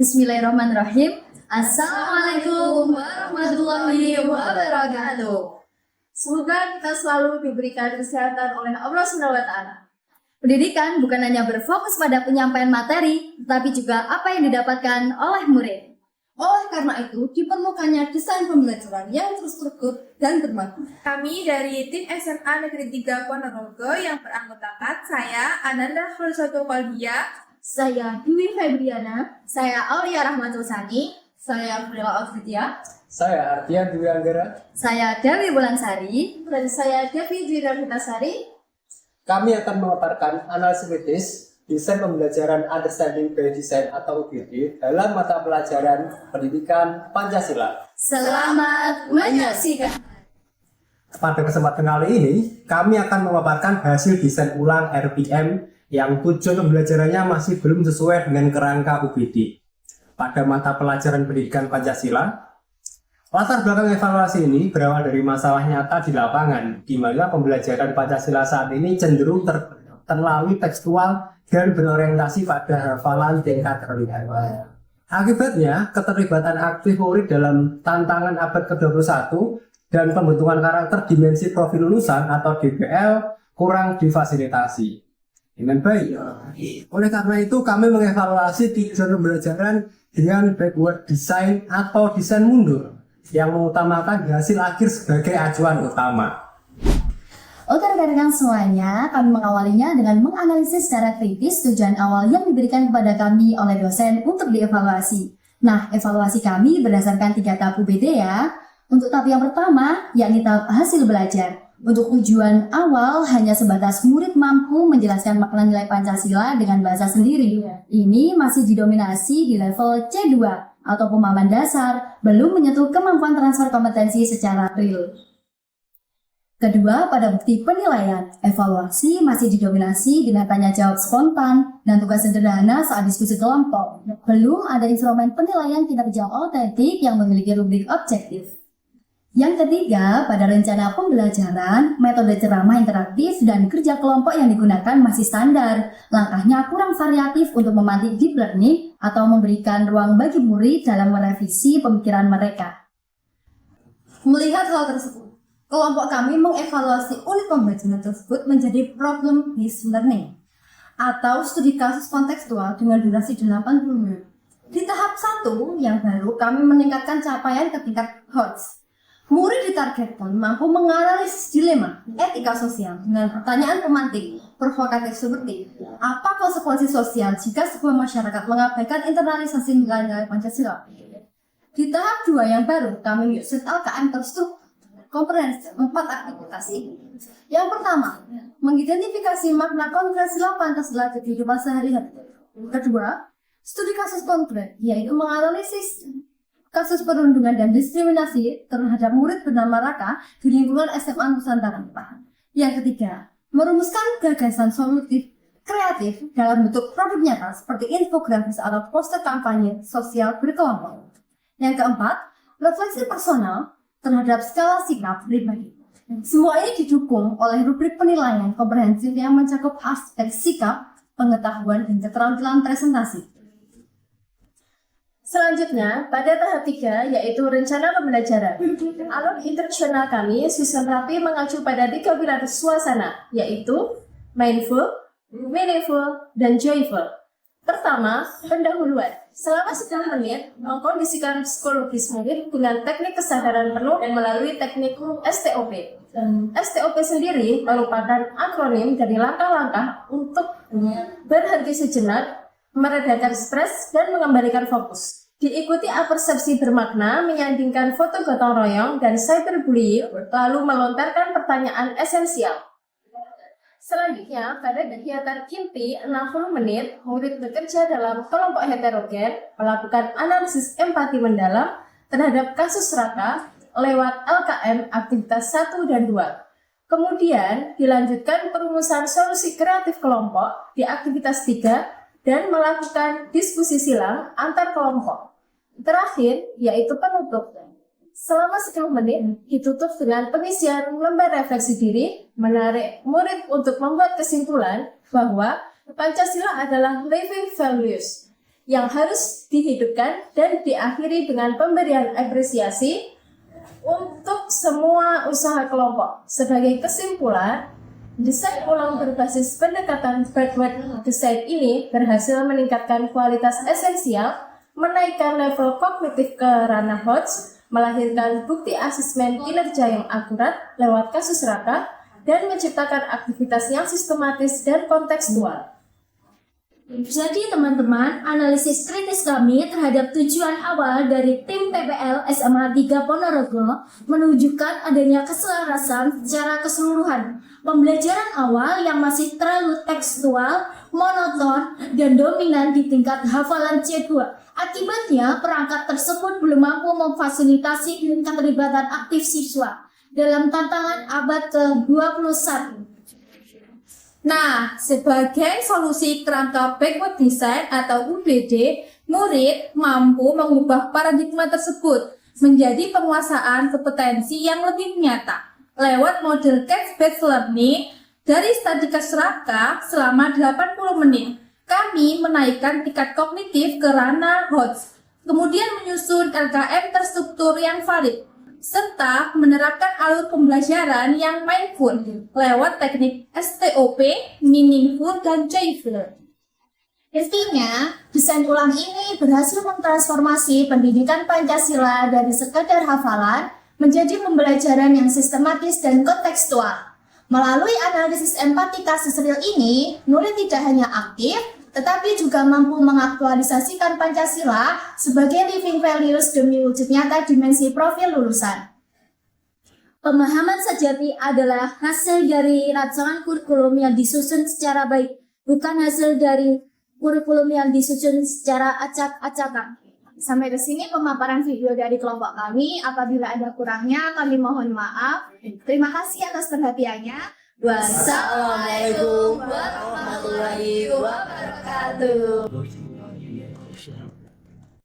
Bismillahirrahmanirrahim. Assalamualaikum warahmatullahi wabarakatuh. Semoga kita selalu diberikan kesehatan oleh Allah SWT. Pendidikan bukan hanya berfokus pada penyampaian materi, tetapi juga apa yang didapatkan oleh murid. Oleh karena itu, diperlukannya desain pembelajaran yang terstruktur dan bermakna. Kami dari tim SMA Negeri 3 Ponorogo yang beranggotakan saya Ananda Khulsoto Kolbia, Saya Dwi Febriana, saya Aulia Rahmatul Sani, saya Frila Alfridia, Saya Artian Dwi Anggara. saya Dewi Bulansari, Dan saya Devi Dwiravitasari. Kami akan memaparkan analisis kritis desain pembelajaran Understanding by Design atau UBD dalam mata pelajaran Pendidikan Pancasila. Selamat menyaksikan. Pada kesempatan kali ini, kami akan memaparkan hasil desain ulang RPM yang tujuan pembelajarannya masih belum sesuai dengan kerangka UBD. Pada mata pelajaran Pendidikan Pancasila, latar belakang evaluasi ini berawal dari masalah nyata di lapangan, di mana pembelajaran Pancasila saat ini cenderung terlalu tekstual dan berorientasi pada hafalan tingkat rendah. Akibatnya, keterlibatan aktif murid dalam tantangan abad ke-21 dan pembentukan karakter dimensi profil lulusan atau DPL kurang difasilitasi dengan baik. Oleh karena itu, kami mengevaluasi tujuan pembelajaran dengan backward design atau desain mundur yang mengutamakan hasil akhir sebagai acuan utama. Oke rekan-rekan semuanya, kami mengawalinya dengan menganalisis secara kritis tujuan awal yang diberikan kepada kami oleh dosen untuk dievaluasi. Nah, evaluasi kami berdasarkan 3 tahap UBD ya. Untuk tahap yang pertama, yakni tahap hasil belajar. Untuk tujuan awal hanya sebatas murid mampu menjelaskan makna nilai Pancasila dengan bahasa sendiri. Ini masih didominasi di level C2 atau pemahaman dasar, belum menyentuh kemampuan transfer kompetensi secara real. Kedua, pada bukti penilaian, evaluasi masih didominasi dengan tanya jawab spontan dan tugas sederhana saat diskusi kelompok. Belum ada instrumen penilaian kinerja otentik yang memiliki rubrik objektif. Yang ketiga, pada rencana pembelajaran, metode ceramah interaktif dan kerja kelompok yang digunakan masih standar. Langkahnya kurang variatif untuk memantik deep learning atau memberikan ruang bagi murid dalam merevisi pemikiran mereka. Melihat hal tersebut, kelompok kami mengevaluasi unit pembelajaran tersebut menjadi problem-based learning atau studi kasus kontekstual dengan durasi 80 menit. Di tahap 1 yang baru, kami meningkatkan capaian ke tingkat HOTS. Murid ditargetkan mampu menganalisis dilema etika sosial dengan pertanyaan pemantik provokatif seperti apa konsekuensi sosial jika sebuah masyarakat mengabaikan internalisasi nilai-nilai Pancasila. Di tahap 2 yang baru, kami menyusun LKM terstruktur komprehensif 4 aktivitas ini. Yang pertama, mengidentifikasi makna konvensional Pancasila di kehidupan sehari-hari. Kedua, studi kasus konkret, yaitu menganalisis kasus perundungan dan diskriminasi terhadap murid bernama Raka di lingkungan SMA Nusantara. Yang ketiga, merumuskan gagasan solutif kreatif dalam bentuk produk nyata seperti infografis atau poster kampanye sosial berkelompok. Yang keempat, refleksi personal terhadap skala sikap pribadi. Semua ini didukung oleh rubrik penilaian komprehensif yang mencakup aspek sikap, pengetahuan, dan keterampilan presentasi. Selanjutnya, pada tahap 3, yaitu rencana pembelajaran. Alur instruksional kami susun rapi mengacu pada 3 pilar suasana, yaitu mindful, meaningful, dan joyful. Pertama, pendahuluan. Selama 10 menit, mengkondisikan psikologis murid dengan teknik kesadaran penuh dan melalui teknik STOP. STOP sendiri merupakan akronim dari langkah-langkah untuk berhenti sejenak, meredakan stres, dan mengembalikan fokus. Diikuti apersepsi bermakna, menyandingkan foto gotong royong, dan cyberbullying, lalu melontarkan pertanyaan esensial. Selanjutnya, pada kegiatan inti 60 menit, murid bekerja dalam kelompok heterogen, melakukan analisis empati mendalam terhadap kasus Raka lewat LKM aktivitas 1 dan 2. Kemudian, dilanjutkan perumusan solusi kreatif kelompok di aktivitas 3 dan melakukan diskusi silang antar kelompok. Terakhir, yaitu penutup. Selama 10 menit, ditutup dengan pengisian lembar refleksi diri, menarik murid untuk membuat kesimpulan bahwa Pancasila adalah living values yang harus dihidupkan dan diakhiri dengan pemberian apresiasi untuk semua usaha kelompok. Sebagai kesimpulan, desain ulang berbasis pendekatan backward design ini berhasil meningkatkan kualitas esensial, menaikkan level kognitif ke ranah HOTS, melahirkan bukti asesmen kinerja yang akurat lewat kasus rata, dan menciptakan aktivitas yang sistematis dan kontekstual. Jadi teman-teman, analisis kritis kami terhadap tujuan awal dari tim PPL SMA 3 Ponorogo menunjukkan adanya keselarasan secara keseluruhan. Pembelajaran awal yang masih terlalu tekstual, monoton, dan dominan di tingkat hafalan C2. Akibatnya, perangkat tersebut belum mampu memfasilitasi keterlibatan aktif siswa dalam tantangan abad ke-21. Nah, sebagai solusi kerangka backward design atau UBD, murid mampu mengubah paradigma tersebut menjadi penguasaan kompetensi yang lebih nyata lewat model case-based learning dari studi Kasraka selama 80 menit. Kami menaikkan tingkat kognitif ke ranah HOTS, kemudian menyusun LKM terstruktur yang valid, serta menerapkan alur pembelajaran yang mindful lewat teknik STOP, meaningful, dan joyful. Intinya, desain ulang ini berhasil mentransformasi pendidikan Pancasila dari sekadar hafalan menjadi pembelajaran yang sistematis dan kontekstual. Melalui analisis empati kasus real ini, murid tidak hanya aktif, tetapi juga mampu mengaktualisasikan Pancasila sebagai living values demi wujud nyata dimensi profil lulusan. Pemahaman sejati adalah hasil dari rancangan kurikulum yang disusun secara baik, bukan hasil dari kurikulum yang disusun secara acak-acakan. Sampai ke sini pemaparan video dari kelompok kami. Apabila ada kurangnya, kami mohon maaf. Terima kasih atas perhatiannya. Wassalamualaikum warahmatullahi wabarakatuh.